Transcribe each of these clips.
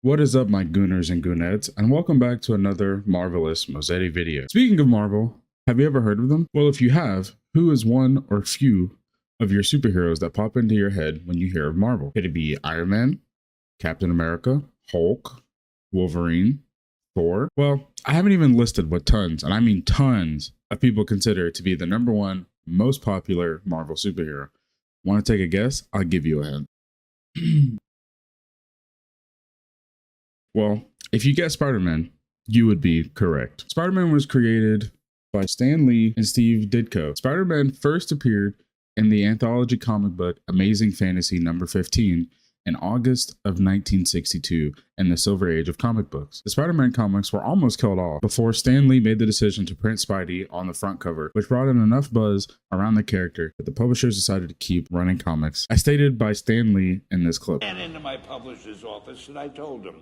What is up, my gooners and goonettes, and welcome back to another marvelous Mosaic video. Speaking of Marvel, have you ever heard of them? Well, if you have, who is one or few of your superheroes that pop into your head when you hear of Marvel? Could it be Iron Man, Captain America, Hulk, Wolverine, Thor? Well, I haven't even listed what tons, and I mean tons, of people consider to be the #1 most popular Marvel superhero. Want to take a guess? I'll give you a hint. Well, if you guess Spider-Man, you would be correct. Spider-Man was created by Stan Lee and Steve Ditko. Spider-Man first appeared in the anthology comic book Amazing Fantasy number 15 in August of 1962 in the Silver Age of comic books. The Spider-Man comics were almost killed off before Stan Lee made the decision to print Spidey on the front cover, which brought in enough buzz around the character that the publishers decided to keep running comics, as stated by Stan Lee in this clip. And into my publisher's office and I told him,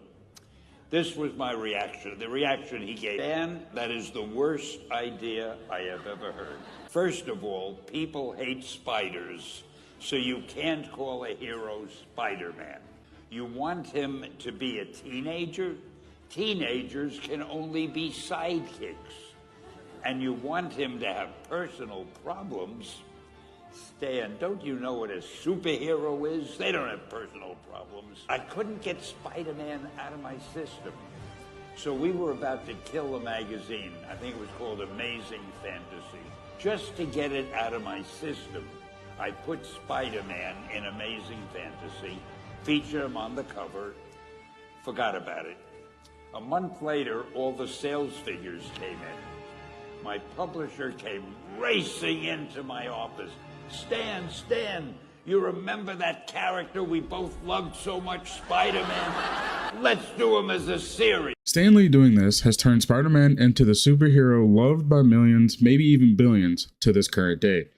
this was my reaction, the reaction he gave. Dan, that is the worst idea I have ever heard. First of all, people hate spiders, so you can't call a hero Spider-Man. You want him to be a teenager? Teenagers can only be sidekicks. And you want him to have personal problems? Stan, don't you know what a superhero is? They don't have personal problems. I couldn't get Spider-Man out of my system. So we were about to kill a magazine. I think it was called Amazing Fantasy. Just to get it out of my system, I put Spider-Man in Amazing Fantasy, featured him on the cover, forgot about it. A month later, all the sales figures came in. My publisher came racing into my office. Stan, you remember that character we both loved so much, Spider-Man? Let's do him as a series. Stan Lee doing this has turned Spider-Man into the superhero loved by millions, maybe even billions, to this current day.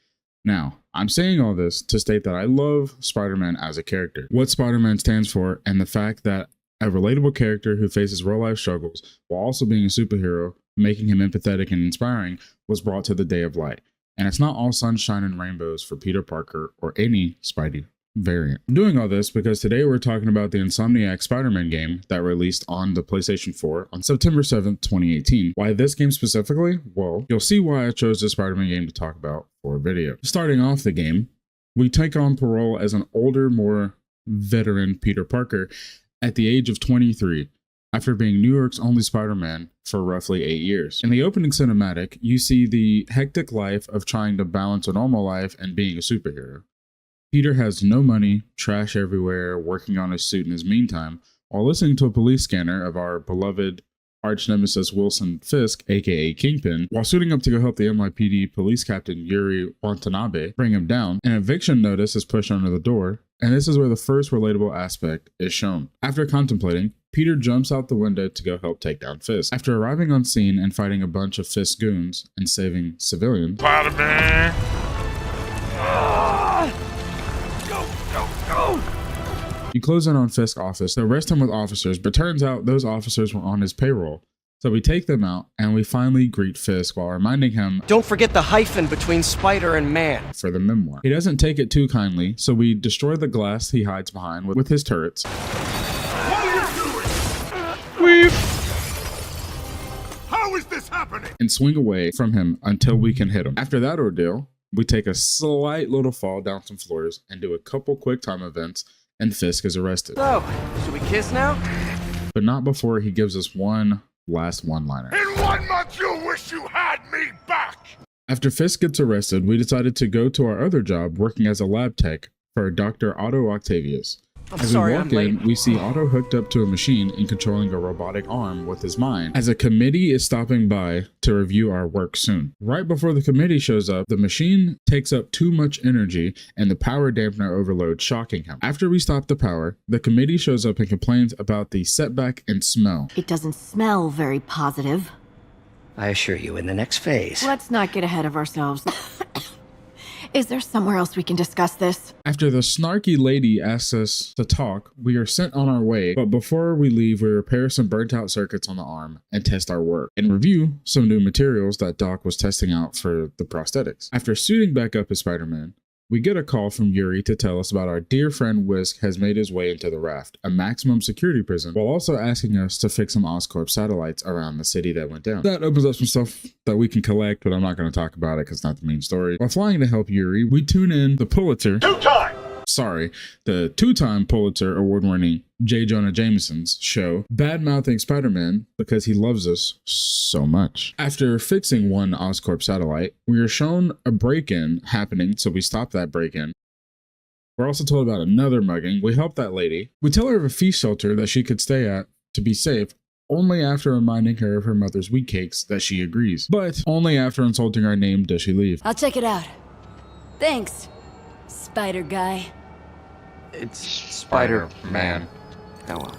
Now, I'm saying all this to state that I love Spider-Man as a character, what Spider-Man stands for, and the fact that a relatable character who faces real-life struggles while also being a superhero, making him empathetic and inspiring, was brought to the day of light. And it's not all sunshine and rainbows for Peter Parker or any Spidey variant. I'm doing all this because today we're talking about the Insomniac Spider-Man game that released on the PlayStation 4 on September 7th, 2018. Why this game specifically? Well, you'll see why I chose this Spider-Man game to talk about for a video. Starting off the game, we take on parole as an older, more veteran Peter Parker at the age of 23. After being New York's only Spider-Man for roughly 8 years. In the opening cinematic, you see the hectic life of trying to balance a normal life and being a superhero. Peter has no money, trash everywhere, working on his suit in his meantime, while listening to a police scanner of our beloved arch nemesis Wilson Fisk, aka Kingpin, while suiting up to go help the NYPD police captain Yuri Watanabe bring him down. An eviction notice is pushed under the door, and this is where the first relatable aspect is shown. After contemplating, Peter jumps out the window to go help take down Fisk. After arriving on scene and fighting a bunch of Fisk goons and saving civilians, Spider-Man! Go! you close in on Fisk's office to arrest him with officers, but turns out those officers were on his payroll. So we take them out and we finally greet Fisk while reminding him, don't forget the hyphen between spider and man, for the memoir. He doesn't take it too kindly, so we destroy the glass he hides behind with his turrets. How is this happening? And swing away from him until we can hit him. After that ordeal, we take a slight little fall down some floors and do a couple quick time events, and Fisk is arrested. So, should we kiss now? But not before he gives us one last one-liner. In 1 month you'll wish you had me back! After Fisk gets arrested, we decided to go to our other job working as a lab tech for Dr. Otto Octavius. As we walk in, we see Otto hooked up to a machine and controlling a robotic arm with his mind, as a committee is stopping by to review our work soon. Right before the committee shows up, the machine takes up too much energy and the power dampener overload, shocking him. After we stop the power, the committee shows up and complains about the setback and smell. It doesn't smell very positive. I assure you, in the next phase. Let's not get ahead of ourselves. Is there somewhere else we can discuss this? After the snarky lady asks us to talk, we are sent on our way, but before we leave, we repair some burnt out circuits on the arm and test our work, and review some new materials that Doc was testing out for the prosthetics. After suiting back up as Spider-Man, we get a call from Yuri to tell us about our dear friend Whisk has made his way into the Raft, a maximum security prison, while also asking us to fix some Oscorp satellites around the city that went down. That opens up some stuff that we can collect, but I'm not going to talk about it because it's not the main story. While flying to help Yuri, we tune in the two-time Pulitzer award-winning J. Jonah Jameson's show, bad-mouthing Spider-Man because he loves us so much. After fixing one Oscorp satellite, we are shown a break-in happening, so we stop that break-in. We're also told about another mugging. We help that lady. We tell her of a feast shelter that she could stay at to be safe, only after reminding her of her mother's wheat cakes that she agrees. But only after insulting our name does she leave. I'll check it out. Thanks, Spider Guy. It's Spider-Man. Oh well.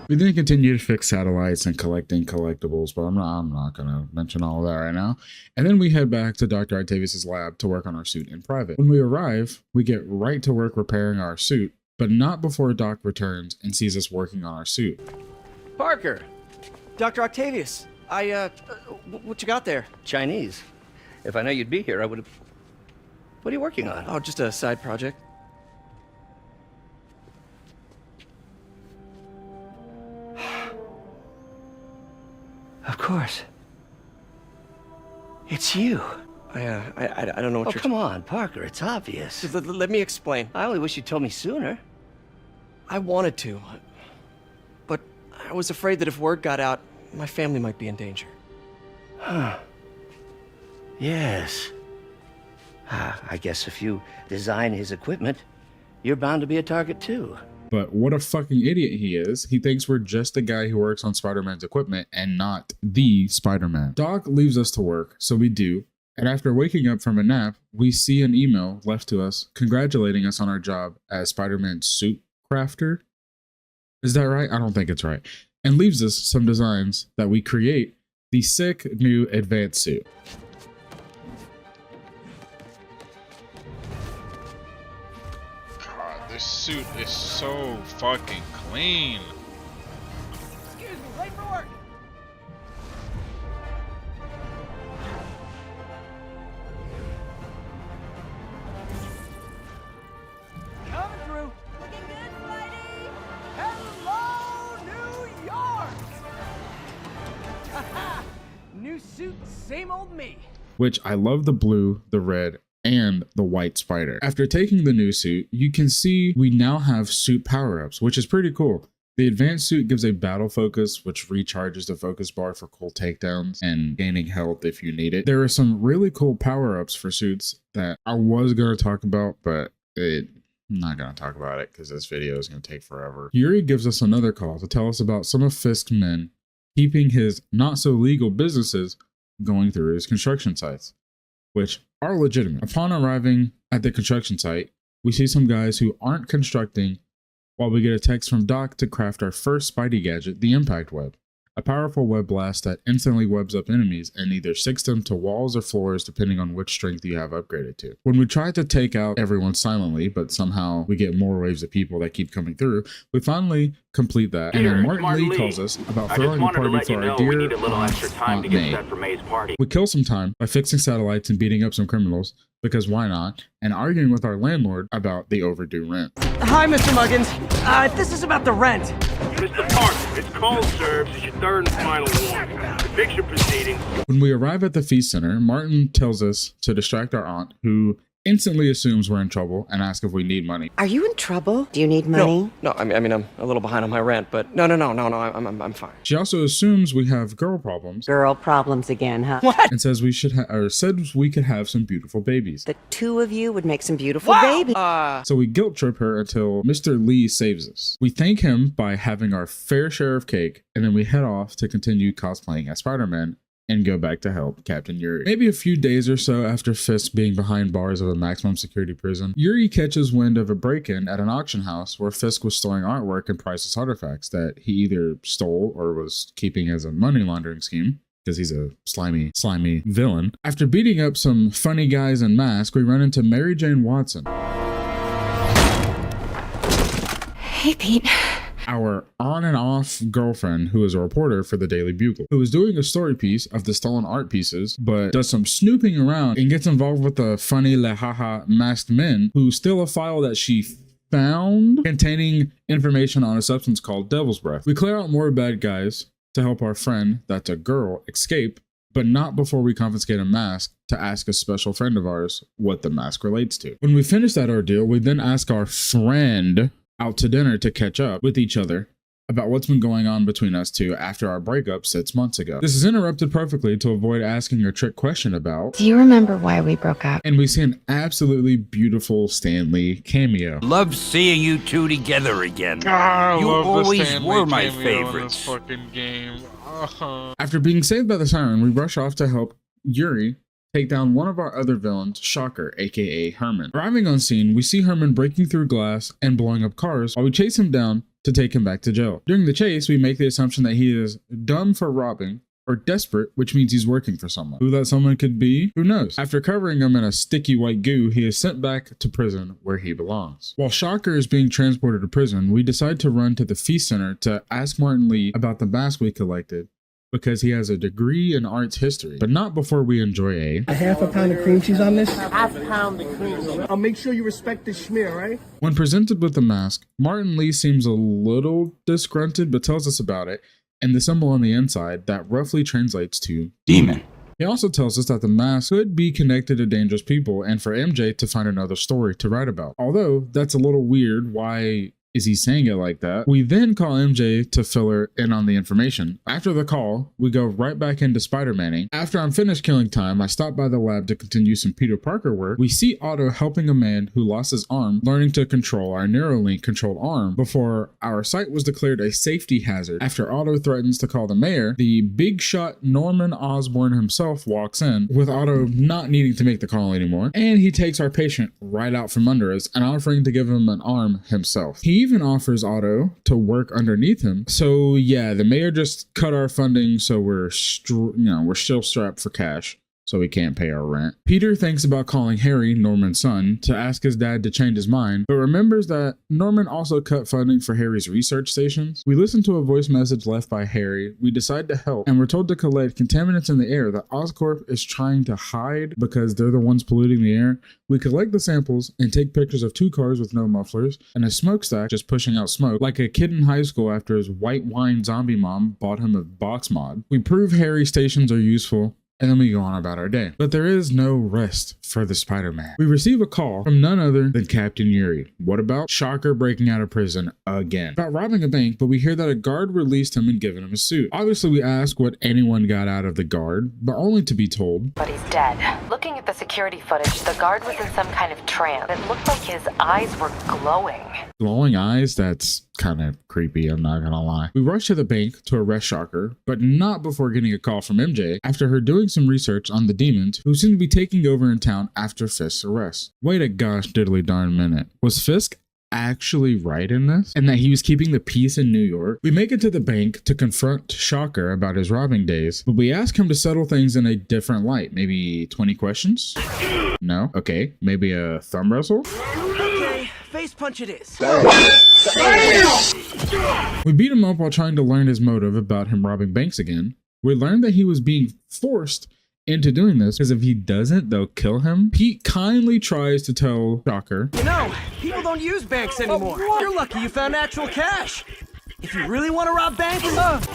We then continue to fix satellites and collecting collectibles, but I'm not going to mention all of that right now. And then we head back to Dr. Octavius' lab to work on our suit in private. When we arrive, we get right to work repairing our suit, but not before Doc returns and sees us working on our suit. Parker! Dr. Octavius! What you got there? Chinese. If I know you'd be here, I would have... What are you working on? Oh, just a side project. Of course. It's you. I don't know what Oh, you're... come on, Parker, it's obvious. Just let me explain. I only wish you told me sooner. I wanted to, but I was afraid that if word got out, my family might be in danger. Huh. Yes. I guess if you design his equipment, you're bound to be a target too. But what a fucking idiot he is. He thinks we're just the guy who works on Spider-Man's equipment and not the Spider-Man. Doc leaves us to work, so we do. And after waking up from a nap, we see an email left to us congratulating us on our job as Spider-Man's suit crafter. Is that right? I don't think it's right. And leaves us some designs that we create the sick new advanced suit. This suit is so fucking clean. Excuse me, late for work. Coming through. Looking good, Spidey. Hello, New York. Haha. New suit, same old me. Which I love the blue, the red, and the white spider. After taking the new suit, you can see we now have suit power-ups, which is pretty cool. The advanced suit gives a battle focus, which recharges the focus bar for cool takedowns and gaining health if you need it. There are some really cool power-ups for suits that I was going to talk about, but I'm not going to talk about it because this video is going to take forever. Yuri gives us another call to tell us about some of Fisk's men keeping his not-so-legal businesses going through his construction sites, which are legitimate. Upon arriving at the construction site, we see some guys who aren't constructing while we get a text from Doc to craft our first Spidey gadget, the Impact Web, a powerful web blast that instantly webs up enemies and either sticks them to walls or floors depending on which strength you have upgraded to. When we try to take out everyone silently, but somehow we get more waves of people that keep coming through, we finally complete that. And then Martin Lee calls us about throwing a party for our dear Aunt May. We kill some time by fixing satellites and beating up some criminals, because why not, and arguing with our landlord about the overdue rent. Hi, Mr. Muggins. This is about the rent. Mr. Parker, it's call serves as your third and final warning. Eviction proceedings. When we arrive at the feast center, Martin tells us to distract our aunt, who instantly assumes we're in trouble and asks if we need money. Are you in trouble? Do you need money? No, I mean, I'm a little behind on my rent, but no, I'm fine. She also assumes we have girl problems. Girl problems again, huh? What? And says we should said we could have some beautiful babies. The two of you would make some beautiful babies. So we guilt trip her until Mr. Lee saves us. We thank him by having our fair share of cake, and then we head off to continue cosplaying as Spider-Man and go back to help Captain Yuri. Maybe a few days or so after Fisk being behind bars of a maximum security prison, Yuri catches wind of a break-in at an auction house where Fisk was storing artwork and priceless artifacts that he either stole or was keeping as a money laundering scheme, because he's a slimy villain. After beating up some funny guys in masks, we run into Mary Jane Watson. Hey, Pete. our on and off girlfriend, who is a reporter for the Daily Bugle, who is doing a story piece of the stolen art pieces, but does some snooping around and gets involved with the funny lehaha masked men who steal a file that she found containing information on a substance called Devil's Breath. We clear out more bad guys to help our friend, that's a girl, escape, but not before we confiscate a mask to ask a special friend of ours what the mask relates to. When we finish that ordeal, we then ask our friend out to dinner to catch up with each other about what's been going on between us two after our breakup 6 months ago. This is interrupted perfectly to avoid asking a trick question about, Do you remember why we broke up? and we see an absolutely beautiful Stan Lee cameo. Love seeing you two together again. I You love always the Stanley were my cameo in favorites. this fucking game. After being saved by the siren, we rush off to help Yuri take down one of our other villains, Shocker, aka Herman. Arriving on scene, we see Herman breaking through glass and blowing up cars while we chase him down to take him back to jail. During the chase, we make the assumption that he is dumb for robbing or desperate, which means he's working for someone. Who that someone could be, who knows? After covering him in a sticky white goo, he is sent back to prison where he belongs. While Shocker is being transported to prison, we decide to run to the Feast Center to ask Martin Lee about the mask we collected, because he has a degree in arts history, but not before we enjoy a half a pound of cream cheese on this? Half a pound of cream cheese. I'll make sure you respect the schmear, right? When presented with the mask, Martin Lee seems a little disgruntled, but tells us about it and the symbol on the inside that roughly translates to demon. He also tells us that the mask could be connected to dangerous people and for MJ to find another story to write about. Although that's a little weird, why is he saying it like that? We then call MJ to fill her in on the information. After the call, we go right back into Spider-Manning. After I'm finished killing time, I stop by the lab to continue some Peter Parker work. We see Otto helping a man who lost his arm, learning to control our Neuralink controlled arm before our site was declared a safety hazard. After Otto threatens to call the mayor, the big shot Norman Osborn himself walks in, with Otto not needing to make the call anymore, and he takes our patient right out from under us and offering to give him an arm himself. He even offers Otto to work underneath him. So yeah, the mayor just cut our funding, so we're still strapped for cash, so we can't pay our rent. Peter thinks about calling Harry, Norman's son, to ask his dad to change his mind, but remembers that Norman also cut funding for Harry's research stations. We listen to a voice message left by Harry. We decide to help, and we're told to collect contaminants in the air that Oscorp is trying to hide because they're the ones polluting the air. We collect the samples and take pictures of 2 cars with no mufflers and a smokestack just pushing out smoke like a kid in high school after his white wine zombie mom bought him a box mod. We prove Harry's stations are useful, and then we go on about our day. But there is no rest for the Spider-Man. We receive a call from none other than Captain Yuri. What about Shocker breaking out of prison again? About robbing a bank, but we hear that a guard released him and given him a suit. Obviously, we ask what anyone got out of the guard, but only to be told, but he's dead. Looking at the security footage, the guard was in some kind of trance. It looked like his eyes were glowing. Glowing eyes? That's kind of creepy, I'm not gonna lie. We rush to the bank to arrest Shocker, but not before getting a call from MJ after her doing some research on the demons who seem to be taking over in town after Fisk's arrest. Wait a gosh diddly darn minute. Was Fisk actually right in this? And that he was keeping the peace in New York? We make it to the bank to confront Shocker about his robbing days, but we ask him to settle things in a different light. Maybe 20 questions? No? Okay, maybe a thumb wrestle? Okay, face punch it is. We beat him up while trying to learn his motive about him robbing banks again. We learned that he was being forced into doing this because if he doesn't, they'll kill him. Pete kindly tries to tell Shocker, You know, people don't use banks anymore. You're lucky you found actual cash. If you really want to rob banks,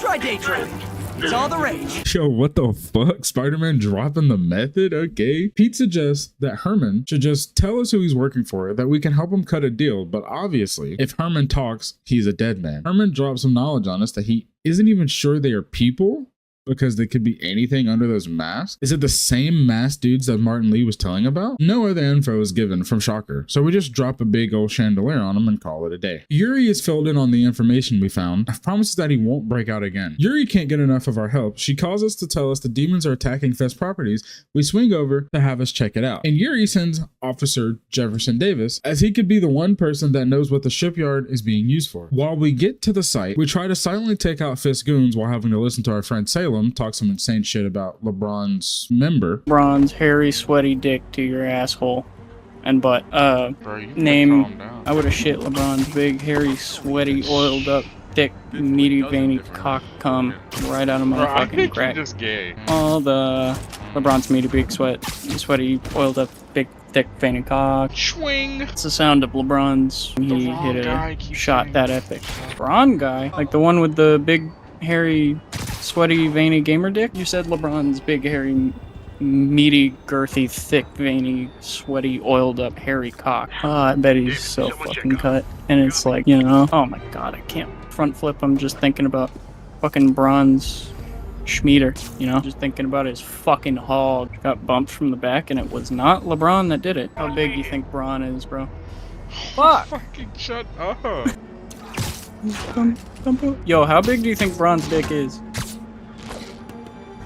try day trading. It's all the rage. yo, what the fuck? Spider-Man dropping the method? Okay. Pete suggests that Herman should just tell us who he's working for, that we can help him cut a deal, but obviously, if Herman talks, he's a dead man. Herman drops some knowledge on us that he isn't even sure they are people, because they could be anything under those masks. Is it the same masked dudes that Martin Lee was telling about? No other info is given from Shocker, so we just drop a big old chandelier on him and call it a day. Yuri is filled in on the information we found, promises that he won't break out again. Yuri can't get enough of our help. She calls us to tell us the demons are attacking Fest properties. We swing over to have us check it out. And Yuri sends Officer Jefferson Davis, as he could be the one person that knows what the shipyard is being used for. While we get to the site, we try to silently take out Fisk goons while having to listen to our friend Salem talk some insane shit about LeBron's member. LeBron's hairy, sweaty dick to your asshole and butt. Bro, I would have shit LeBron's big, hairy, sweaty, oiled up thick, meaty, veiny cock come right out of my Bro, I fucking think crack. you're just gay. All the LeBron's meaty, big sweaty, oiled up, big, thick, veiny cock. Swing. It's the sound of LeBron's when he hit a shot that epic. LeBron guy? Like the one with the big, hairy, sweaty, veiny gamer dick? You said LeBron's big, hairy, meaty, girthy, thick, veiny, sweaty, oiled up, hairy cock. Oh, I bet he's so fucking cut. And it's like, you know, oh my god, I can't front flip. I'm just thinking about fucking Bron's Schmieder, you know? Just thinking about his fucking hog. Got bumped from the back and it was not LeBron that did it. How big do you think Bron is, bro? Fuck! Fucking shut up. Yo, how big do you think Bron's dick is?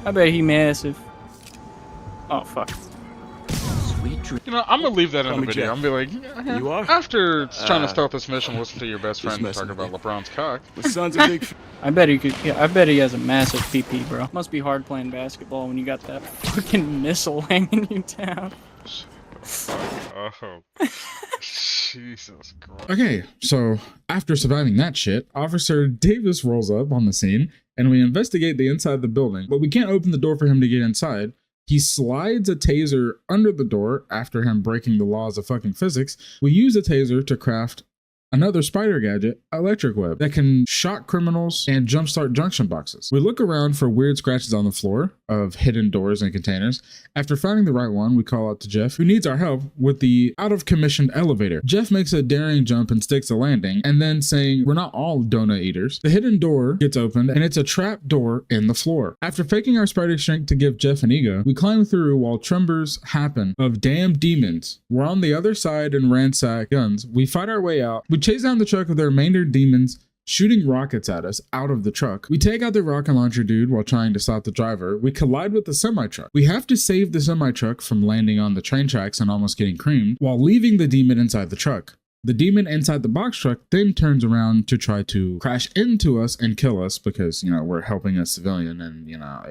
I bet he massive. Oh, fuck. You know, I'm gonna leave that in the video. I'm gonna be like, You are? after trying to start this mission, listen to your best friend talk about LeBron's cock. My son's a big... I bet he could. Yeah, I bet he has a massive PP, bro. Must be hard playing basketball when you got that fucking missile hanging you down. Oh, Jesus Christ. Okay, so after surviving that shit, Officer Davis rolls up on the scene and we investigate the inside of the building, but we can't open the door for him to get inside. He slides a taser under the door after him breaking the laws of fucking physics. We use a taser to craft another spider gadget, Electric Web, that can shock criminals and jumpstart junction boxes. We look around for weird scratches on the floor of hidden doors and containers. After finding the right one, we call out to Jeff, who needs our help with the out-of-commissioned elevator. Jeff makes a daring jump and sticks a landing, and then saying, we're not all donut eaters. The hidden door gets opened, and it's a trap door in the floor. After faking our spider shrink to give Jeff an ego, we climb through while tremors happen of damn demons. We're on the other side and ransack guns. We fight our way out. We chase down the truck with the remainder demons shooting rockets at us out of the truck. We take out the rocket launcher dude while trying to stop the driver. We collide with the semi-truck. We have to save the semi-truck from landing on the train tracks and almost getting creamed while leaving the demon inside the truck. The demon inside the box truck then turns around to try to crash into us and kill us because, you know, we're helping a civilian and, you know,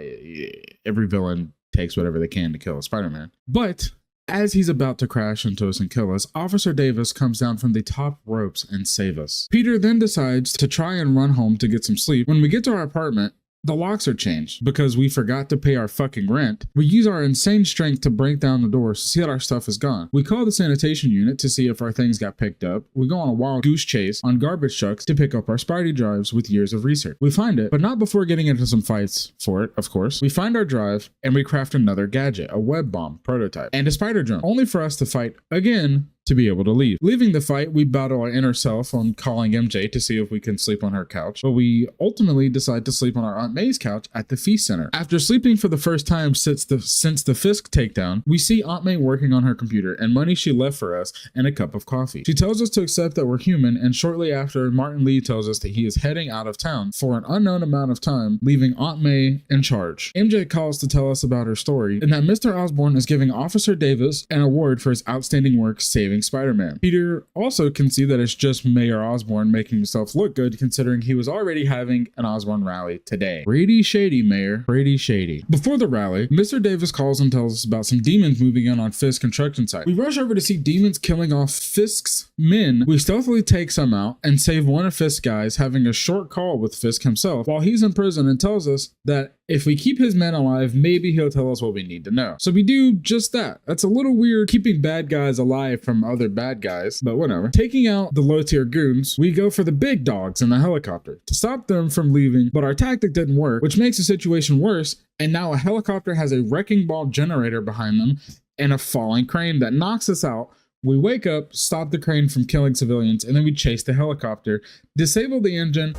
every villain takes whatever they can to kill a Spider-Man. But as he's about to crash into us and kill us, Officer Davis comes down from the top ropes and save us. Peter then decides to try and run home to get some sleep. When we get to our apartment, the locks are changed because we forgot to pay our fucking rent. We use our insane strength to break down the doors to see that our stuff is gone. We call the sanitation unit to see if our things got picked up. We go on a wild goose chase on garbage trucks to pick up our Spidey drives with years of research. We find it, but not before getting into some fights for it, of course. We find our drive and we craft another gadget, a web bomb prototype, and a spider drone, only for us to fight again to be able to leave. Leaving the fight, we battle our inner self on calling MJ to see if we can sleep on her couch, but we ultimately decide to sleep on our Aunt May's couch at the Feast Center. After sleeping for the first time since the Fisk takedown, we see Aunt May working on her computer and money she left for us and a cup of coffee. She tells us to accept that we're human, and shortly after, Martin Lee tells us that he is heading out of town for an unknown amount of time, leaving Aunt May in charge. MJ calls to tell us about her story and that Mr. Osborn is giving Officer Davis an award for his outstanding work saving Spider-Man. Peter also can see that it's just Mayor Osborn making himself look good considering he was already having an Osborn rally today. Pretty shady, Mayor. Pretty shady. Before the rally, Mr. Davis calls and tells us about some demons moving in on Fisk's construction site. We rush over to see demons killing off Fisk's men. We stealthily take some out and save one of Fisk's guys, having a short call with Fisk himself while he's in prison, and tells us that if we keep his men alive, maybe he'll tell us what we need to know. So we do just that. That's a little weird, keeping bad guys alive from other bad guys, but whatever. Taking out the low tier goons, we go for the big dogs in the helicopter to stop them from leaving, but our tactic didn't work, which makes the situation worse, and now a helicopter has a wrecking ball generator behind them and a falling crane that knocks us out. We wake up, stop the crane from killing civilians, and then we chase the helicopter, disable the engine,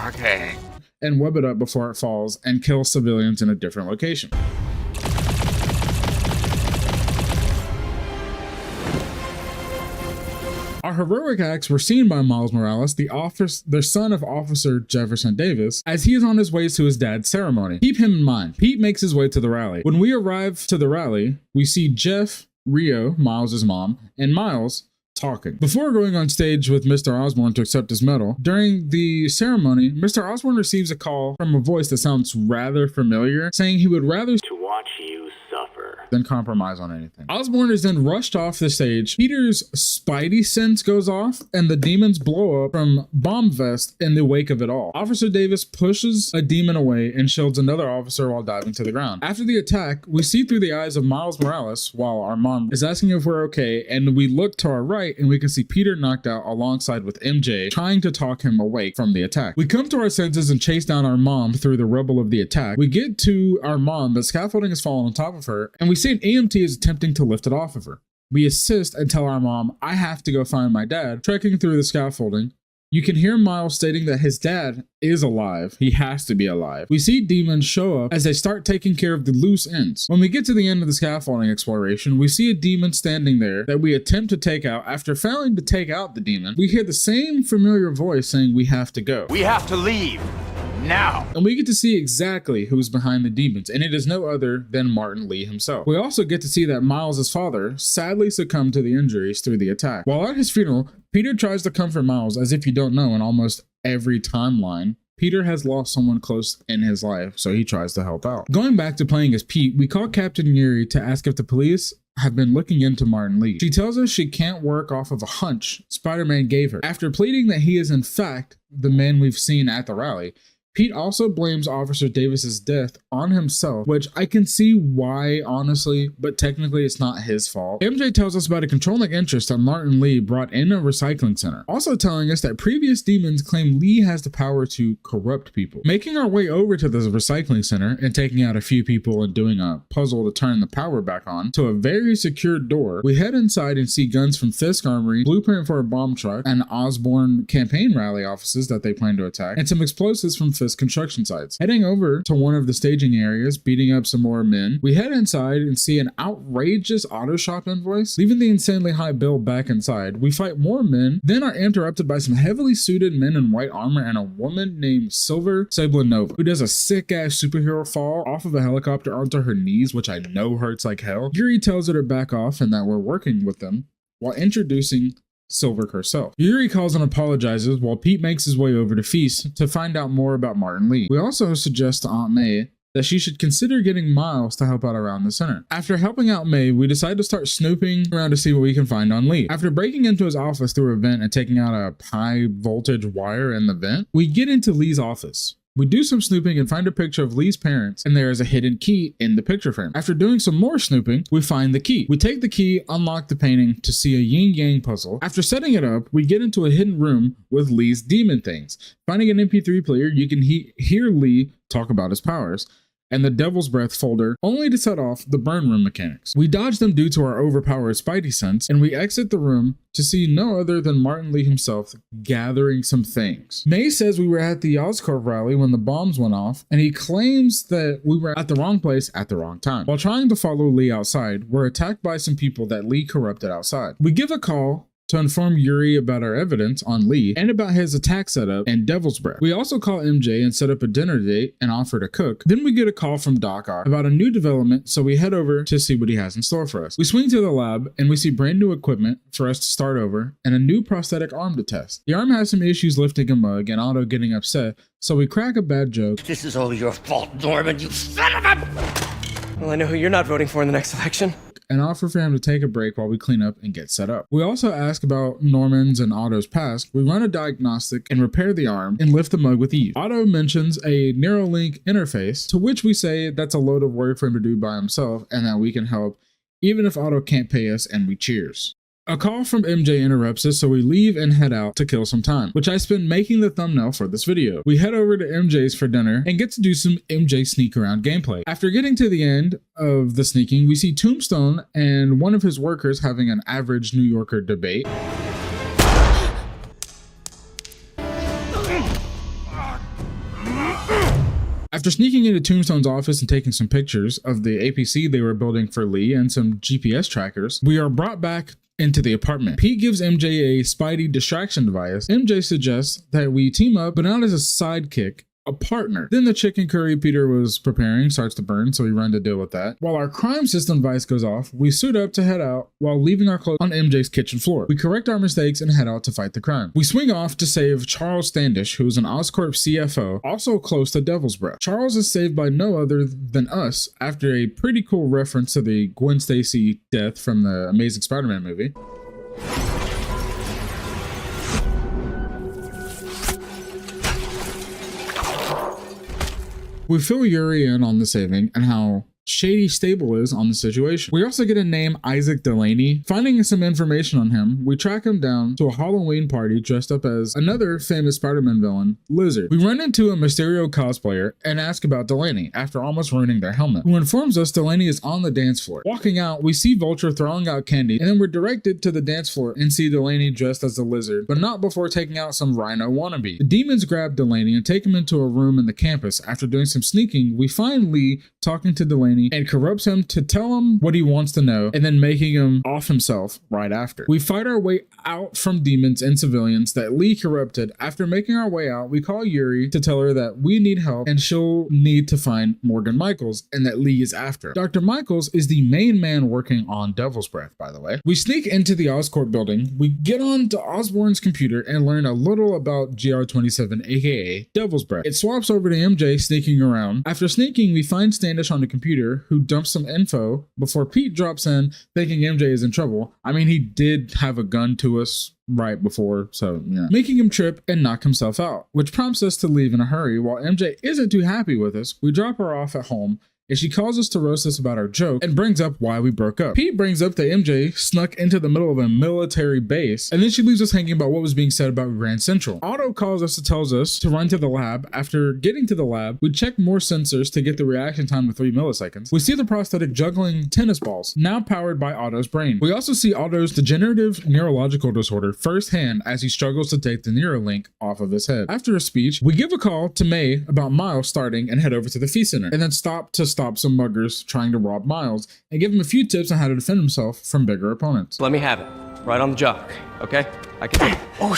Okay. and web it up before it falls and kill civilians in a different location. Our heroic acts were seen by Miles Morales, the son of Officer Jefferson Davis, as he is on his way to his dad's ceremony. Keep him in mind. Pete makes his way to the rally. When we arrive to the rally, we see Jeff, Rio, Miles' mom, and Miles talking. Before going on stage with Mr. Osborn to accept his medal, during the ceremony, Mr. Osborn receives a call from a voice that sounds rather familiar, saying he would rather to watch you suffer. than compromise on anything. Osborn is then rushed off the stage. Peter's spidey sense goes off and the demons blow up from bomb vest in the wake of it all. Officer Davis pushes a demon away and shields another officer while diving to the ground. After the attack, we see through the eyes of Miles Morales while our mom is asking if we're okay, and we look to our right and we can see Peter knocked out alongside with MJ trying to talk him awake from the attack. We come to our senses and chase down our mom through the rubble of the attack. We get to our mom, but scaffolding has fallen on top of her, and we see an EMT is attempting to lift it off of her. We assist and tell our mom, I have to go find my dad. Trekking through the scaffolding, you can hear Miles stating that his dad is alive. He has to be alive. We see demons show up as they start taking care of the loose ends. When we get to the end of the scaffolding exploration, we see a demon standing there that we attempt to take out. After failing to take out the demon, we hear the same familiar voice saying we have to go. We have to leave. Now. And we get to see exactly who's behind the demons, and it is no other than Martin Lee himself. We also get to see that Miles' father sadly succumbed to the injuries through the attack. While at his funeral, Peter tries to comfort Miles. As if you don't know, in almost every timeline, Peter has lost someone close in his life, so he tries to help out. Going back to playing as Pete, we call Captain Yuri to ask if the police have been looking into Martin Lee. She tells us she can't work off of a hunch Spider-Man gave her. After pleading that he is in fact the man we've seen at the rally, Pete also blames Officer Davis's death on himself, which I can see why, honestly, but technically it's not his fault. MJ tells us about a controlling interest that Martin Lee brought in a recycling center, also telling us that previous demons claim Lee has the power to corrupt people. Making our way over to this recycling center and taking out a few people and doing a puzzle to turn the power back on to a very secured door, we head inside and see guns from Fisk Armory, blueprint for a bomb truck, and Osborn campaign rally offices that they plan to attack, and some explosives from Fisk construction sites. Heading over to one of the staging areas, beating up some more men, we head inside and see an outrageous auto shop invoice. Leaving the insanely high bill back inside, we fight more men, then are interrupted by some heavily suited men in white armor and a woman named Silver Sablinova, who does a sick-ass superhero fall off of a helicopter onto her knees, which I know hurts like hell. Yuri tells her to back off and that we're working with them, while introducing Silver herself. Yuri calls and apologizes while Pete makes his way over to Feast to find out more about Martin Lee. We also suggest to Aunt May that she should consider getting Miles to help out around the center. After helping out May, we decide to start snooping around to see what we can find on Lee. After breaking into his office through a vent and taking out a high voltage wire in the vent, we get into Lee's office. We do some snooping and find a picture of Lee's parents, and there is a hidden key in the picture frame. After doing some more snooping, we find the key. We take the key, unlock the painting to see a yin-yang puzzle. After setting it up, we get into a hidden room with Lee's demon things. Finding an MP3 player, you can hear Lee talk about his powers, and the Devil's Breath folder, only to set off the burn room mechanics. We dodge them due to our overpowered spidey sense, and we exit the room to see no other than Martin Lee himself gathering some things. May says we were at the Oscorp rally when the bombs went off, and he claims that we were at the wrong place at the wrong time. While trying to follow Lee outside, we're attacked by some people that Lee corrupted outside. We give a call to inform Yuri about our evidence on Lee and about his attack setup and Devil's Breath. We also call MJ and set up a dinner date and offer to cook. Then we get a call from Doc Ock about a new development, so we head over to see what he has in store for us. We swing to the lab and we see brand new equipment for us to start over and a new prosthetic arm to test. The arm has some issues lifting a mug and Otto getting upset, so we crack a bad joke. This is all your fault, Norman, you son of a... Well, I know who you're not voting for in the next election. And offer for him to take a break while we clean up and get set up. We also ask about Norman's and Otto's past. We run a diagnostic and repair the arm and lift the mug with ease. Otto mentions a Neuralink interface, to which we say that's a load of work for him to do by himself and that we can help even if Otto can't pay us, and we cheers. A call from MJ interrupts us, so we leave and head out to kill some time, which I spend making the thumbnail for this video. We head over to MJ's for dinner and get to do some MJ sneak around gameplay. After getting to the end of the sneaking, we see Tombstone and one of his workers having an average New Yorker debate. After sneaking into Tombstone's office and taking some pictures of the APC they were building for Lee and some GPS trackers, we are brought back into the apartment. Pete gives MJ a Spidey distraction device. MJ suggests that we team up, but not as a sidekick, a partner. Then the chicken curry Peter was preparing starts to burn, so we run to deal with that. While our crime system device goes off, we suit up to head out while leaving our clothes on MJ's kitchen floor. We correct our mistakes and head out to fight the crime. We swing off to save Charles Standish, who is an Oscorp CFO, also close to Devil's Breath. Charles is saved by no other than us after a pretty cool reference to the Gwen Stacy death from the Amazing Spider-Man movie. We fill Yuri in on the saving and how shady Stable is on the situation. We also get a name, Isaac Delaney. Finding some information on him, we track him down to a Halloween party dressed up as another famous Spider-Man villain, Lizard. We run into a Mysterio cosplayer and ask about Delaney after almost ruining their helmet, who informs us Delaney is on the dance floor. Walking out, we see Vulture throwing out candy, and then we're directed to the dance floor and see Delaney dressed as the Lizard, but not before taking out some Rhino wannabe. The demons grab Delaney and take him into a room in the campus. After doing some sneaking, we find Lee talking to Delaney and corrupts him to tell him what he wants to know, and then making him off himself right after. We fight our way out from demons and civilians that Lee corrupted. After making our way out, we call Yuri to tell her that we need help and she'll need to find Morgan Michaels and that Lee is after her. Dr. Michaels is the main man working on Devil's Breath, by the way. We sneak into the Oscorp building, we get on to Osborn's computer and learn a little about GR27, aka Devil's Breath. It swaps over to MJ sneaking around. After sneaking, we find Standish on the computer, who dumps some info before Pete drops in thinking MJ is in trouble. I mean, he did have a gun to us right before, so yeah. Making him trip and knock himself out, which prompts us to leave in a hurry. While MJ isn't too happy with us, we drop her off at home and she calls us to roast us about our joke and brings up why we broke up. Pete brings up that MJ snuck into the middle of a military base, and then she leaves us hanging about what was being said about Grand Central. Otto calls us to tells us to run to the lab. After getting to the lab, we check more sensors to get the reaction time to 3 milliseconds. We see the prosthetic juggling tennis balls, now powered by Otto's brain. We also see Otto's degenerative neurological disorder firsthand as he struggles to take the Neuralink off of his head. After a speech, we give a call to May about Miles starting and head over to the Fee Center, and then stop some muggers trying to rob Miles and give him a few tips on how to defend himself from bigger opponents. Let me have it. Right on the jock, okay? I can... Oh,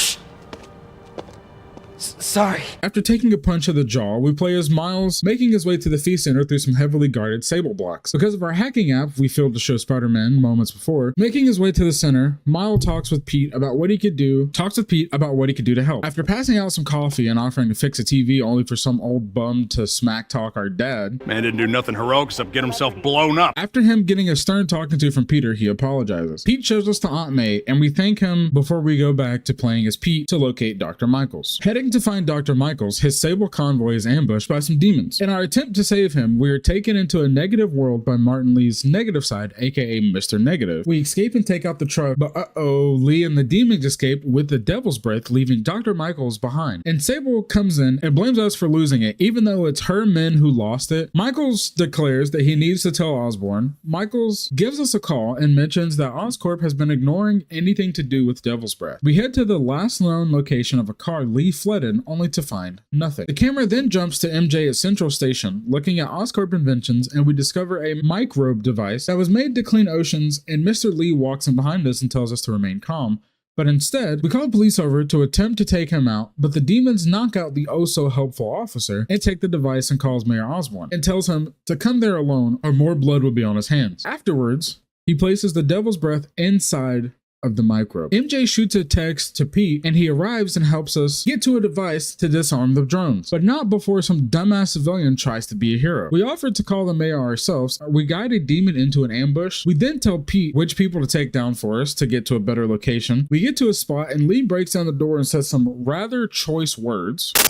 sorry. After taking a punch to the jaw, we play as Miles making his way to the Fee Center through some heavily guarded Sable blocks. Because of our hacking app we failed to show Spider-Man moments before, making his way to the center, Miles talks with Pete about what he could do to help. After passing out some coffee and offering to fix a TV only for some old bum to smack talk our dad. Man didn't do nothing heroic except get himself blown up. After him getting a stern talking to from Peter, he apologizes. Pete shows us to Aunt May and we thank him before we go back to playing as Pete to locate Dr. Michaels. Heading to find Dr. Michaels, his Sable convoy is ambushed by some demons. In our attempt to save him, we are taken into a negative world by Martin Lee's negative side, aka Mr. Negative. We escape and take out the truck, but Lee and the demons escape with the Devil's Breath, leaving Dr. Michaels behind. And Sable comes in and blames us for losing it, even though it's her men who lost it. Michaels declares that he needs to tell Osborn. Michaels gives us a call and mentions that Oscorp has been ignoring anything to do with Devil's Breath. We head to the last known location of a car Lee fled in, only to find nothing. The camera then jumps to MJ at Central Station, looking at Oscorp inventions, and we discover a microbe device that was made to clean oceans, and Mr. Lee walks in behind us and tells us to remain calm. But instead, we call police over to attempt to take him out, but the demons knock out the oh-so-helpful officer and take the device and calls Mayor Osborn and tells him to come there alone or more blood will be on his hands. Afterwards, he places the Devil's Breath inside of the microbe. MJ shoots a text to Pete and he arrives and helps us get to a device to disarm the drones, but not before some dumbass civilian tries to be a hero. We offered to call the mayor ourselves. We guide a demon into an ambush. We then tell Pete which people to take down for us to get to a better location. We get to a spot and Lee breaks down the door and says some rather choice words. What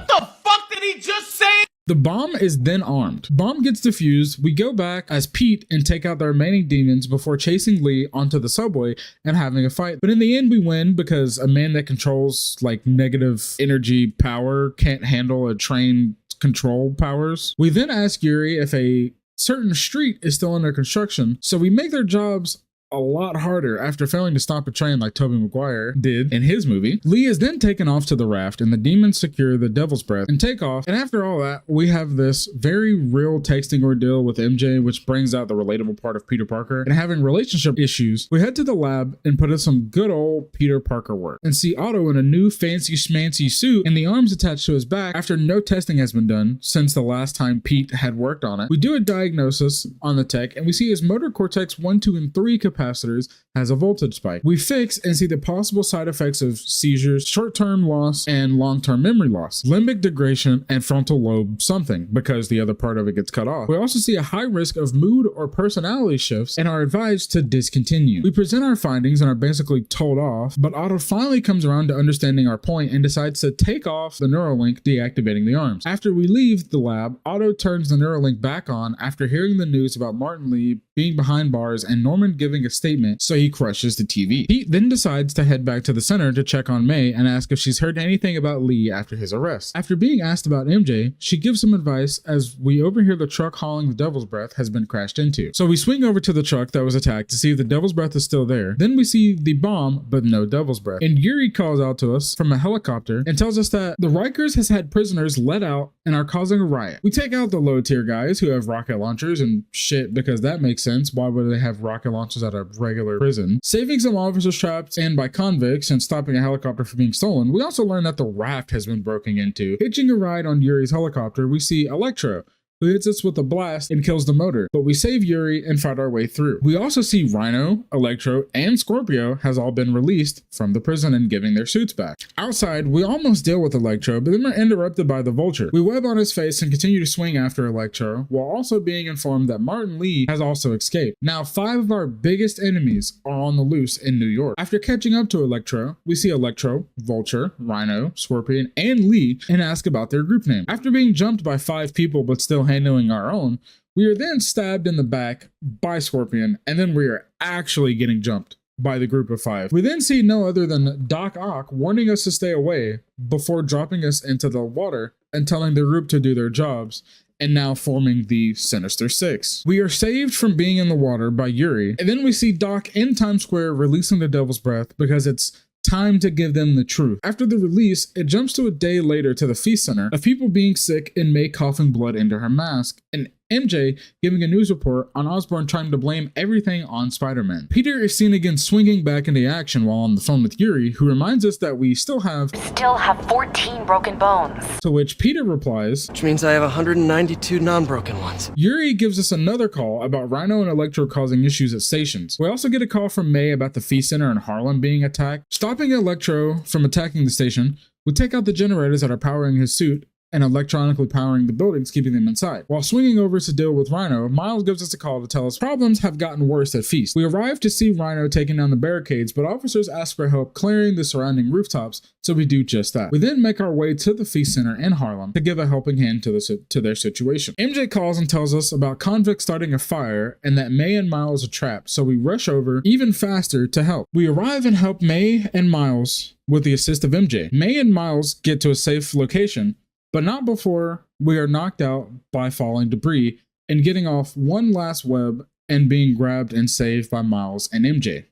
the fuck did he just say? The bomb is then armed. Bomb gets defused. We go back as Pete and take out the remaining demons before chasing Lee onto the subway and having a fight. But in the end, we win because a man that controls like negative energy power can't handle a train control powers. We then ask Yuri if a certain street is still under construction, so we make their jobs a lot harder after failing to stop a train like Tobey Maguire did in his movie. Lee is then taken off to the raft and the demons secure the Devil's Breath and take off. And after all that, we have this very real texting ordeal with MJ, which brings out the relatable part of Peter Parker. And having relationship issues, we head to the lab and put in some good old Peter Parker work and see Otto in a new fancy schmancy suit and the arms attached to his back after no testing has been done since the last time Pete had worked on it. We do a diagnosis on the tech and we see his motor cortex 1, 2, and 3 capacitors has a voltage spike. We fix and see the possible side effects of seizures, short-term loss, and long-term memory loss, limbic degradation, and frontal lobe something, because the other part of it gets cut off. We also see a high risk of mood or personality shifts and are advised to discontinue. We present our findings and are basically told off, but Otto finally comes around to understanding our point and decides to take off the Neuralink, deactivating the arms. After we leave the lab, Otto turns the Neuralink back on after hearing the news about Martin Lee being behind bars and Norman giving a statement, so he crushes the TV. Pete then decides to head back to the center to check on May and ask if she's heard anything about Lee after his arrest. After being asked about MJ, she gives some advice as we overhear the truck hauling the Devil's Breath has been crashed into. So we swing over to the truck that was attacked to see if the Devil's Breath is still there. Then we see the bomb, but no Devil's Breath. And Yuri calls out to us from a helicopter and tells us that the Rikers has had prisoners let out and are causing a riot. We take out the low tier guys who have rocket launchers and shit, because that makes sense. Why would they have rocket launchers at a regular prison? Saving some officers trapped in by convicts and stopping a helicopter from being stolen, we also learn that the raft has been broken into. Hitching a ride on Yuri's helicopter, we see Electro, who hits us with a blast and kills the motor, but we save Yuri and fight our way through. We also see Rhino, Electro, and Scorpio has all been released from the prison and giving their suits back. Outside, we almost deal with Electro, but then we're interrupted by the Vulture. We web on his face and continue to swing after Electro, while also being informed that Martin Lee has also escaped. Now, 5 of our biggest enemies are on the loose in New York. After catching up to Electro, we see Electro, Vulture, Rhino, Scorpion, and Lee and ask about their group name. After being jumped by 5 people but still handling our own, we are then stabbed in the back by Scorpion, and then we are actually getting jumped by the group of 5. We then see no other than Doc Ock warning us to stay away before dropping us into the water and telling the group to do their jobs, and now forming the Sinister Six. We are saved from being in the water by Yuri, and then we see Doc in Times Square releasing the Devil's Breath because it's time to give them the truth. After the release, it jumps to a day later to the Feast Center of people being sick and May coughing blood into her mask, and MJ giving a news report on Osborn trying to blame everything on Spider-Man. Peter is seen again swinging back into action while on the phone with Yuri, who reminds us that we still have 14 broken bones. To which Peter replies, which means I have 192 non-broken ones. Yuri gives us another call about Rhino and Electro causing issues at stations. We also get a call from May about the Feast Center in Harlem being attacked. Stopping Electro from attacking the station, we take out the generators that are powering his suit and electronically powering the buildings, keeping them inside. While swinging over to deal with Rhino, Miles gives us a call to tell us problems have gotten worse at Feast. We arrive to see Rhino taking down the barricades, but officers ask for help clearing the surrounding rooftops, so we do just that. We then make our way to the Feast Center in Harlem to give a helping hand to their situation. MJ calls and tells us about convicts starting a fire and that May and Miles are trapped, so we rush over even faster to help. We arrive and help May and Miles with the assist of MJ. May and Miles get to a safe location, but not before we are knocked out by falling debris and getting off one last web and being grabbed and saved by Miles and MJ.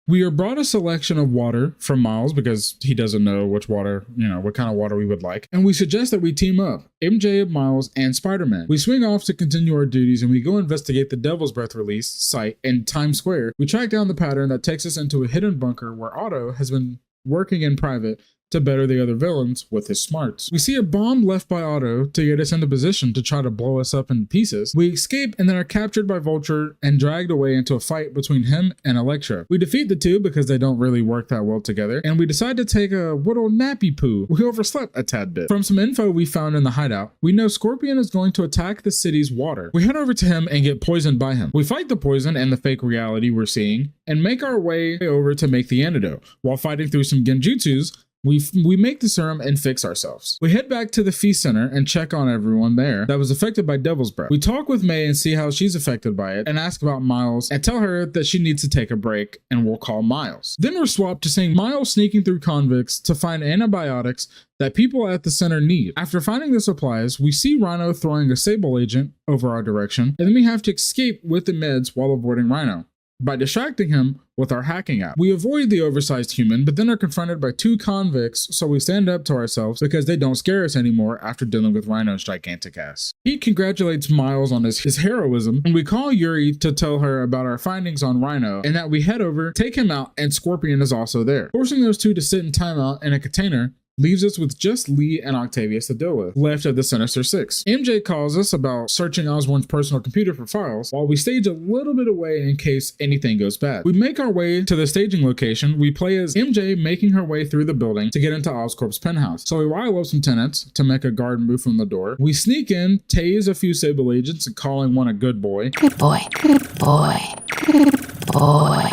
We are brought a selection of water from Miles because he doesn't know which water, what kind of water we would like. And we suggest that we team up, MJ, Miles, and Spider-Man. We swing off to continue our duties and we go investigate the Devil's Breath release site in Times Square. We track down the pattern that takes us into a hidden bunker where Otto has been working in private to better the other villains with his smarts. We see a bomb left by Otto to get us into position to try to blow us up in pieces. We escape and then are captured by Vulture and dragged away into a fight between him and Electro. We defeat the two because they don't really work that well together, and we decide to take a little nappy poo. We overslept a tad bit. From some info we found in the hideout, we know Scorpion is going to attack the city's water. We head over to him and get poisoned by him. We fight the poison and the fake reality we're seeing and make our way over to make the antidote. While fighting through some genjutsus, We make the serum and fix ourselves. We head back to the feast center and check on everyone there that was affected by Devil's Breath. We talk with May and see how she's affected by it and ask about Miles and tell her that she needs to take a break and we'll call Miles. Then we're swapped to seeing Miles sneaking through convicts to find antibiotics that people at the center need. After finding the supplies, we see Rhino throwing a Sable agent over our direction, and then we have to escape with the meds while avoiding Rhino by distracting him with our hacking app. We avoid the oversized human, but then are confronted by 2 convicts, so we stand up to ourselves because they don't scare us anymore after dealing with Rhino's gigantic ass. He congratulates Miles on his heroism, and we call Yuri to tell her about our findings on Rhino and that we head over, take him out, and Scorpion is also there. Forcing those 2 to sit in timeout in a container leaves us with just Lee and Octavius to deal with, left of the Sinister Six. MJ calls us about searching Osborn's personal computer for files, while we stage a little bit away in case anything goes bad. We make our way to the staging location. We play as MJ making her way through the building to get into Oscorp's penthouse. So we rile up some tenants to make a guard move from the door. We sneak in, tase a few Sable agents, and calling one a good boy. Good boy, good boy, good boy.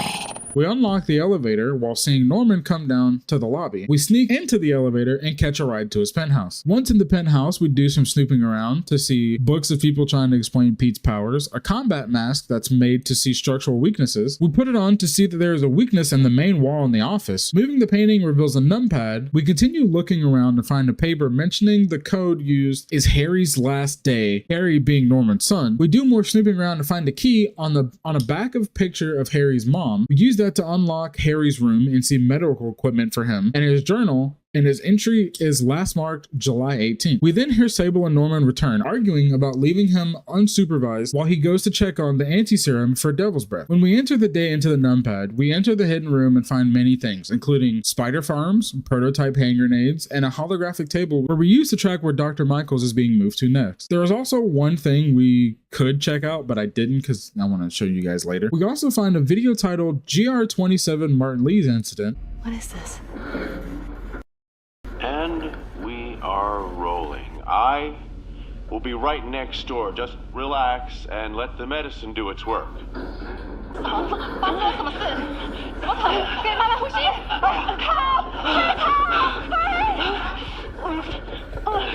We unlock the elevator while seeing Norman come down to the lobby. We sneak into the elevator and catch a ride to his penthouse. Once in the penthouse, we do some snooping around to see books of people trying to explain Pete's powers, a combat mask that's made to see structural weaknesses. We put it on to see that there is a weakness in the main wall in the office. Moving the painting reveals a numpad. We continue looking around to find a paper mentioning the code used is Harry's last day, Harry being Norman's son. We do more snooping around to find a key on a back of picture of Harry's mom. We use that to unlock Harry's room and see medical equipment for him and his journal, and his entry is last marked July 18th. We then hear Sable and Norman return, arguing about leaving him unsupervised while he goes to check on the anti-serum for Devil's Breath. When we enter the day into the numpad, we enter the hidden room and find many things, including spider farms, prototype hand grenades, and a holographic table where we use to track where Dr. Michaels is being moved to next. There is also one thing we could check out, but I didn't because I want to show you guys later. We also find a video titled GR27 Martin Lee's Incident. What is this? And we are rolling. I will be right next door. Just relax and let the medicine do its work.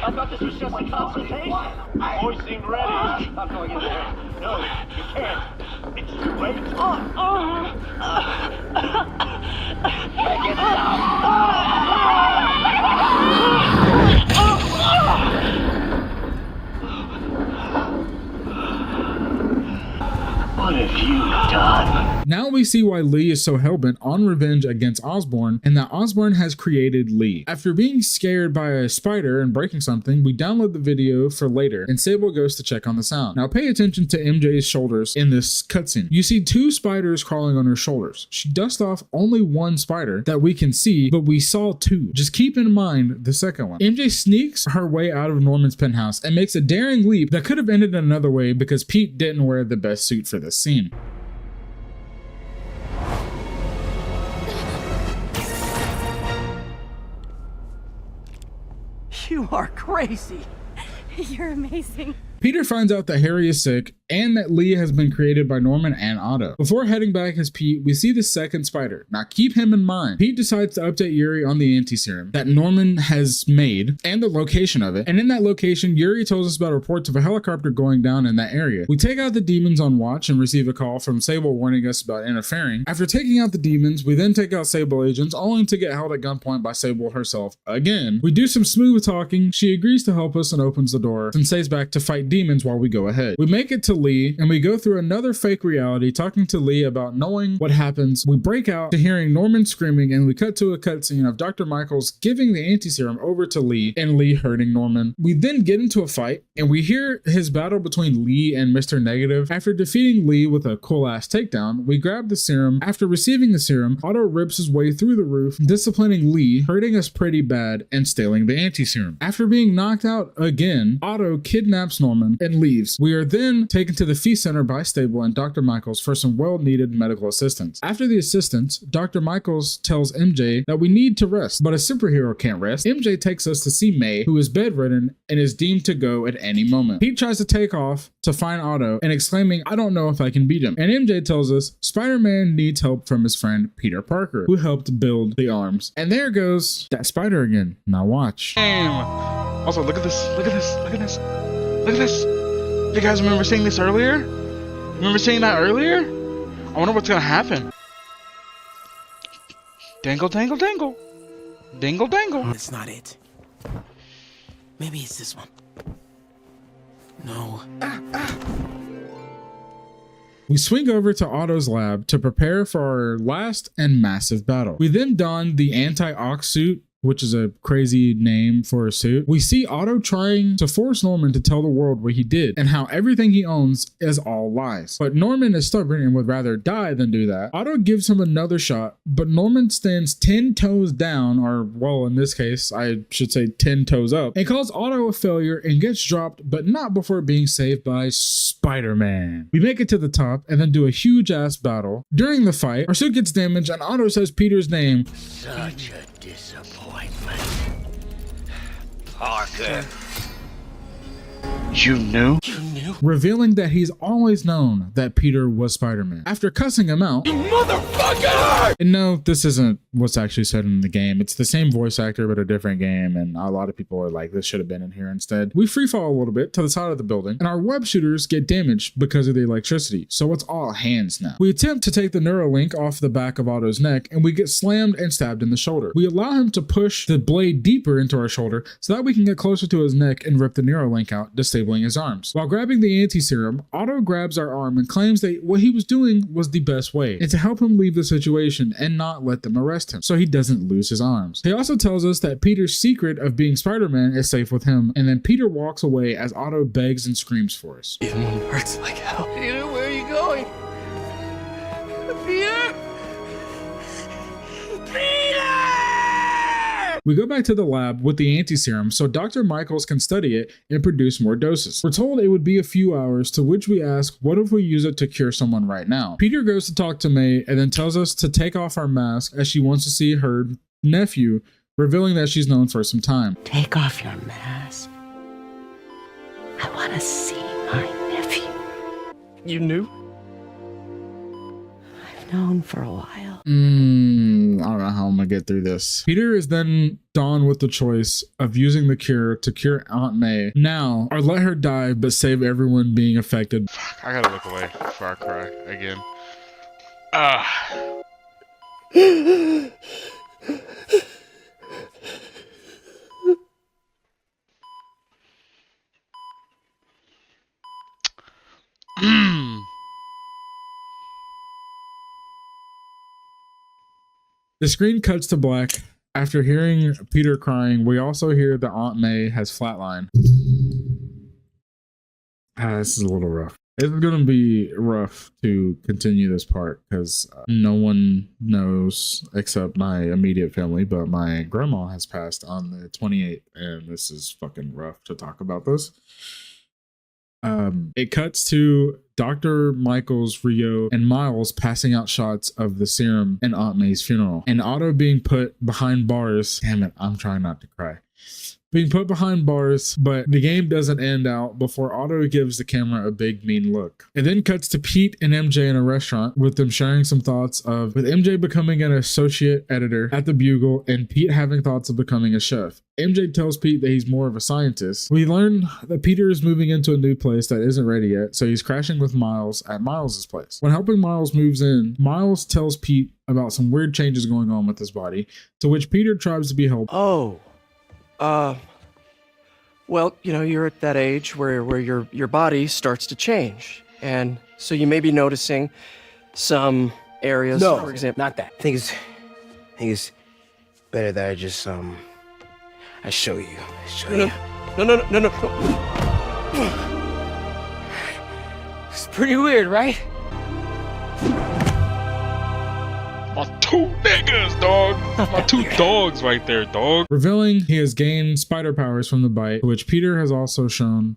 I thought this was just a consultation. Boys seemed ready. I'm going in there. No, you can't. It's too late. Make it What have you done? Now we see why Lee is so hellbent on revenge against Osborn, and that Osborn has created Lee. After being scared by a spider and breaking something, we download the video for later, and Sable goes to check on the sound. Now pay attention to MJ's shoulders in this cutscene. You see 2 spiders crawling on her shoulders. She dusts off only 1 spider that we can see, but we saw 2. Just keep in mind the second one. MJ sneaks her way out of Norman's penthouse and makes a daring leap that could have ended another way because Pete didn't wear the best suit for this scene. You are crazy. You're amazing. Peter finds out that Harry is sick and that Lee has been created by Norman and Otto. Before heading back as Pete, we see the second spider. Now keep him in mind. Pete decides to update Yuri on the anti-serum that Norman has made and the location of it. And in that location, Yuri tells us about reports of a helicopter going down in that area. We take out the demons on watch and receive a call from Sable warning us about interfering. After taking out the demons, we then take out Sable agents, only to get held at gunpoint by Sable herself again. We do some smooth talking. She agrees to help us and opens the door and stays back to fight demons while we go ahead. We make it to Lee and we go through another fake reality talking to Lee about knowing what happens. We break out to hearing Norman screaming and we cut to a cutscene of Dr. Michaels giving the anti-serum over to Lee and Lee hurting Norman. We then get into a fight and we hear his battle between Lee and Mr. Negative. After defeating Lee with a cool ass takedown, we grab the serum. After receiving the serum, Otto rips his way through the roof, disciplining Lee, hurting us pretty bad and stealing the anti-serum. After being knocked out again, Otto kidnaps Norman and leaves. We are then taken taken to the feast center by Stable and Dr. Michaels for some well-needed medical assistance. After the assistance, Dr. Michaels tells MJ that we need to rest, but a superhero can't rest. MJ takes us to see May, who is bedridden and is deemed to go at any moment. Pete tries to take off to find Otto and exclaiming, "I don't know if I can beat him." And MJ tells us Spider-Man needs help from his friend Peter Parker, who helped build the arms. And there goes that spider again. Now watch. Damn. Also, look at this. Look at this. Look at this. Look at this. You guys remember seeing this earlier? Remember seeing that earlier? I wonder what's gonna happen. Dangle, dangle, dangle. Dangle, dangle. That's not it. Maybe it's this one. No. We swing over to Otto's lab to prepare for our last and massive battle. We then don the anti-ox suit, which is a crazy name for a suit. We see Otto trying to force Norman to tell the world what he did and how everything he owns is all lies. But Norman is stubborn and would rather die than do that. Otto gives him another shot, but Norman stands 10 toes down, or well, in this case, I should say 10 toes up, and calls Otto a failure and gets dropped, but not before being saved by Spider-Man. We make it to the top and then do a huge ass battle. During the fight, our suit gets damaged and Otto says Peter's name. Such a disappointment. Parker. You knew? You knew? Revealing that he's always known that Peter was Spider-Man. After cussing him out, You motherfucker! and no, this isn't what's actually said in the game. It's the same voice actor, but a different game, and a lot of people are like, this should have been in here instead. We free fall a little bit to the side of the building, and our web shooters get damaged because of the electricity, so it's all hands now. We attempt to take the Neuralink off the back of Otto's neck, and we get slammed and stabbed in the shoulder. We allow him to push the blade deeper into our shoulder so that we can get closer to his neck and rip the Neuralink out, disabling his arms. While grabbing the anti-serum, Otto grabs our arm and claims that what he was doing was the best way, and to help him leave the situation and not let them arrest him, so he doesn't lose his arms. He also tells us that Peter's secret of being Spider-Man is safe with him, and then Peter walks away as Otto begs and screams for us. It hurts like hell. Peter, where are you going? Peter! Peter! We go back to the lab with the anti-serum so Dr. Michaels can study it and produce more doses. We're told it would be a few hours, to which we ask, what if we use it to cure someone right now? Peter goes to talk to May and then tells us to take off our mask as she wants to see her nephew, revealing that she's known for some time. Take off your mask. I want to see my nephew. You knew? I've known for a while. I don't know how I'm gonna get through this. Peter is then dawned with the choice of using the cure to cure Aunt May now, or let her die but save everyone being affected. I gotta look away before I cry again. The screen cuts to black. After hearing Peter crying, we also hear that Aunt May has flatlined. This is a little rough. It's going to be rough to continue this part because no one knows except my immediate family, but my grandma has passed on the 28th, and this is fucking rough to talk about this. It cuts to Dr. Michaels, Rio, and Miles passing out shots of the serum in Aunt May's funeral, and Otto being put behind bars. Damn it, I'm trying not to cry. Being put behind bars, but the game doesn't end out before Otto gives the camera a big mean look. It then cuts to Pete and MJ in a restaurant, with them sharing some thoughts of, with MJ becoming an associate editor at the Bugle and Pete having thoughts of becoming a chef. MJ tells Pete that he's more of a scientist. We learn that Peter is moving into a new place that isn't ready yet, so he's crashing with Miles at Miles' place. When helping Miles moves in, Miles tells Pete about some weird changes going on with his body, to which Peter tries to be helpful. Oh. Well, you know, you're at that age where your body starts to change. And so you may be noticing some areas, No, for example. not that. I think it's better that I just, I show you. No. It's pretty weird, right? My two niggas, dog. My two dogs right there, dog. Revealing he has gained spider powers from the bite, which Peter has also shown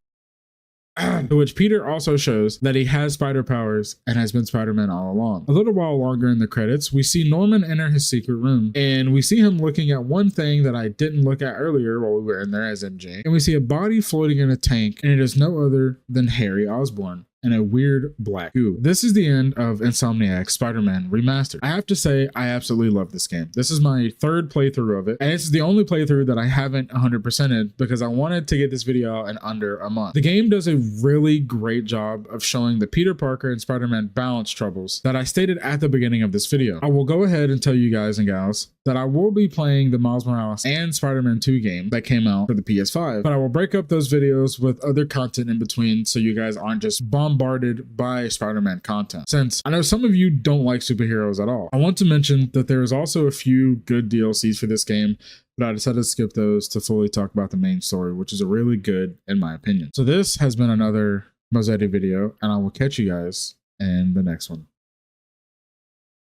To which Peter also shows that he has spider powers and has been Spider-Man all along. A little while longer in the credits, we see Norman enter his secret room, and we see him looking at one thing that I didn't look at earlier while we were in there as MJ, and we see a body floating in a tank, and it is no other than Harry Osborn and a weird black goo. This is the end of Insomniac's Spider-Man Remastered. I have to say, I absolutely love this game. This is my third playthrough of it, and it's the only playthrough that I haven't 100%ed because I wanted to get this video out in under a month. The game does a really great job of showing the Peter Parker and Spider-Man balance troubles that I stated at the beginning of this video. I will go ahead and tell you guys and gals that I will be playing the Miles Morales and Spider-Man 2 game that came out for the PS5, but I will break up those videos with other content in between so you guys aren't just bombarded by Spider-Man content. Since I know some of you don't like superheroes at all, I want to mention that there is also a few good DLCs for this game, but I decided to skip those to fully talk about the main story, which is a really good in my opinion. So this has been another Mozzetti video, and I will catch you guys in the next one.